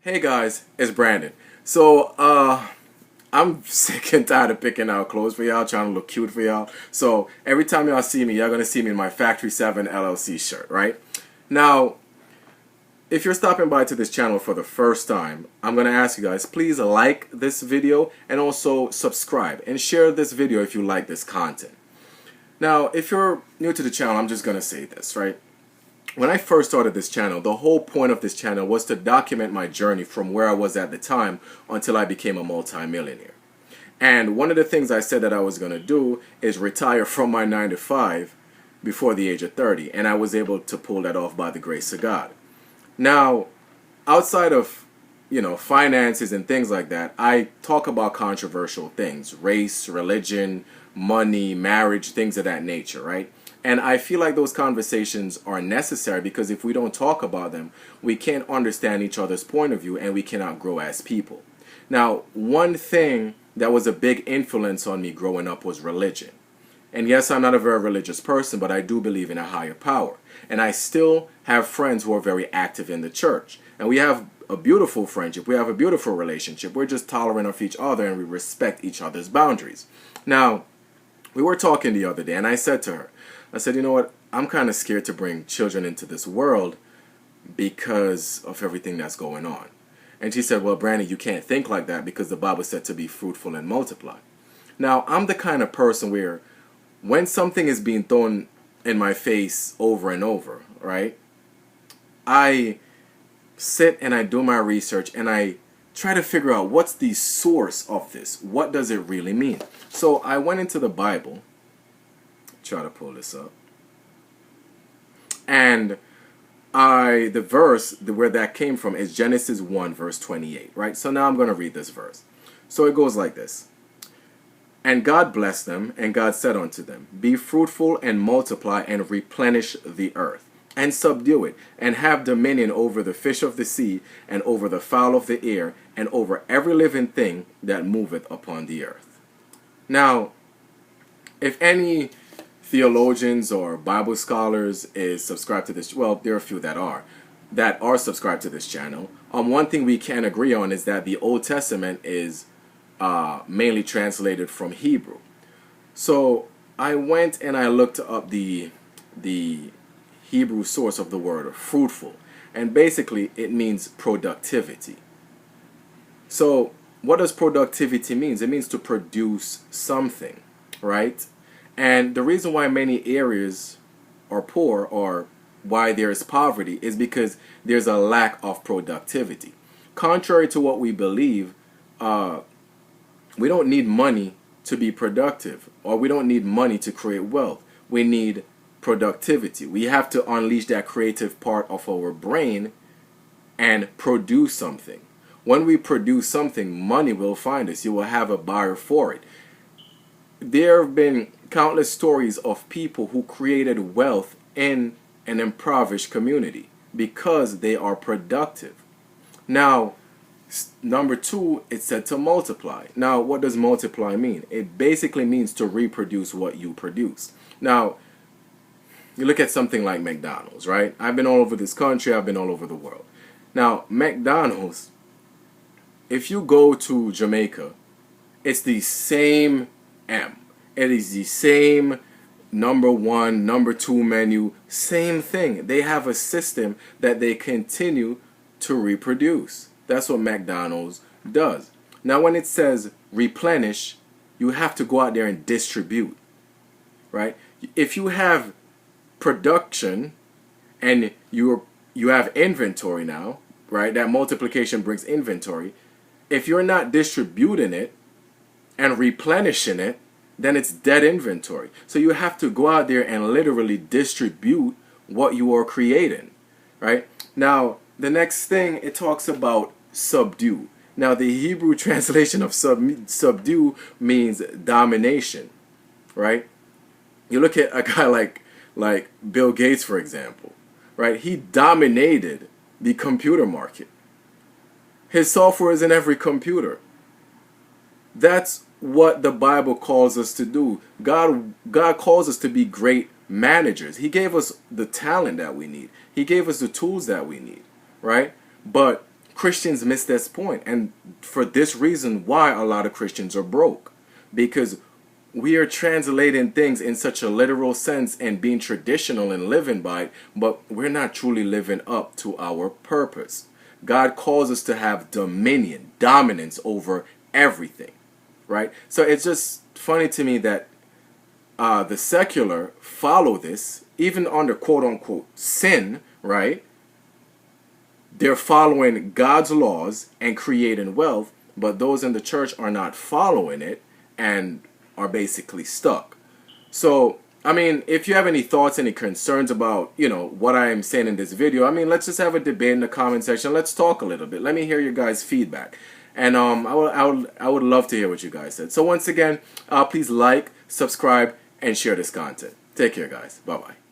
Hey guys, it's Brandon. I'm sick and tired of picking out clothes for y'all, trying to look cute for y'all. So every time y'all see me, y'all gonna see me in my Factory 7 LLC shirt, right? Now, if you're stopping by to this channel for the first time, I'm gonna ask you guys, please like this video and also subscribe and share this video if you like this content. Now, if you're new to the channel, I'm just gonna say this, right? When I first started this channel, the whole point of this channel was to document my journey from where I was at the time until I became a multi-millionaire. And one of the things I said that I was going to do is retire from my 9 to 5 before the age of 30. And I was able to pull that off by the grace of God. Now, outside of, finances and things like that, I talk about controversial things, race, religion, money, marriage, things of that nature, right? And I feel like those conversations are necessary because if we don't talk about them, we can't understand each other's point of view and we cannot grow as people. Now, one thing that was a big influence on me growing up was religion. And yes, I'm not a very religious person, but I do believe in a higher power. And I still have friends who are very active in the church. And we have a beautiful friendship. We have a beautiful relationship. We're just tolerant of each other and we respect each other's boundaries. Now, we were talking the other day and I said to her, I said, you know what, I'm kind of scared to bring children into this world because of everything that's going on. And she said, well, Brandon, you can't think like that because the Bible said to be fruitful and multiply. Now, I'm the kind of person where when something is being thrown in my face over and over, right, I sit and I do my research and I try to figure out what's the source of this. What does it really mean? So I went into the Bible. Try to pull this up, and the verse where that came from is Genesis 1 verse 28, right? So now I'm going to read this verse. So it goes like this: and God blessed them, and God said unto them, be fruitful and multiply and replenish the earth and subdue it and have dominion over the fish of the sea and over the fowl of the air and over every living thing that moveth upon the earth. Now, if any theologians or Bible scholars is subscribed to this, well, there are a few that are subscribed to this channel. One thing we can agree on is that the Old Testament is mainly translated from Hebrew. So I went and I looked up the Hebrew source of the word fruitful, and basically it means productivity. So what does productivity mean? It means to produce something, right? And the reason why many areas are poor or why there is poverty is because there's a lack of productivity. Contrary to what we believe, we don't need money to be productive, or we don't need money to create wealth. We need productivity. We have to unleash that creative part of our brain and produce something. When we produce something, money will find us. You will have a buyer for it. There have been countless stories of people who created wealth in an impoverished community because they are productive. Now, number 2, it said to multiply. Now, what does multiply mean? It basically means to reproduce what you produce. Now, you look at something like McDonald's, right? I've been all over this country. I've been all over the world. Now, McDonald's, if you go to Jamaica, it's the same M. It is the same number 1, number 2 menu, same thing. They have a system that they continue to reproduce. That's what McDonald's does. Now, when it says replenish, you have to go out there and distribute, right? If you have production and you have inventory now, right? That multiplication brings inventory. If you're not distributing it and replenishing it, then it's dead inventory. So you have to go out there and literally distribute what you are creating, right? Now, the next thing, it talks about subdue. Now, the Hebrew translation of subdue means domination, right? You look at a guy like Bill Gates, for example, right? He dominated the computer market. His software is in every computer. That's what the Bible calls us to do. God calls us to be great managers. He gave us the talent that we need. He gave us the tools that we need, right? But Christians miss this point, and for this reason why a lot of Christians are broke, because we are translating things in such a literal sense and being traditional and living by it, but we're not truly living up to our purpose. God calls us to have dominion, dominance over everything, right? So it's just funny to me that the secular follow this, even under quote-unquote sin, right? They're following God's laws and creating wealth, but those in the church are not following it and are basically stuck. So, I mean, if you have any thoughts, any concerns about, what I am saying in this video, I mean, let's just have a debate in the comment section. Let's talk a little bit. Let me hear your guys' feedback. And I would love to hear what you guys said. So once again, please like, subscribe, and share this content. Take care, guys. Bye-bye.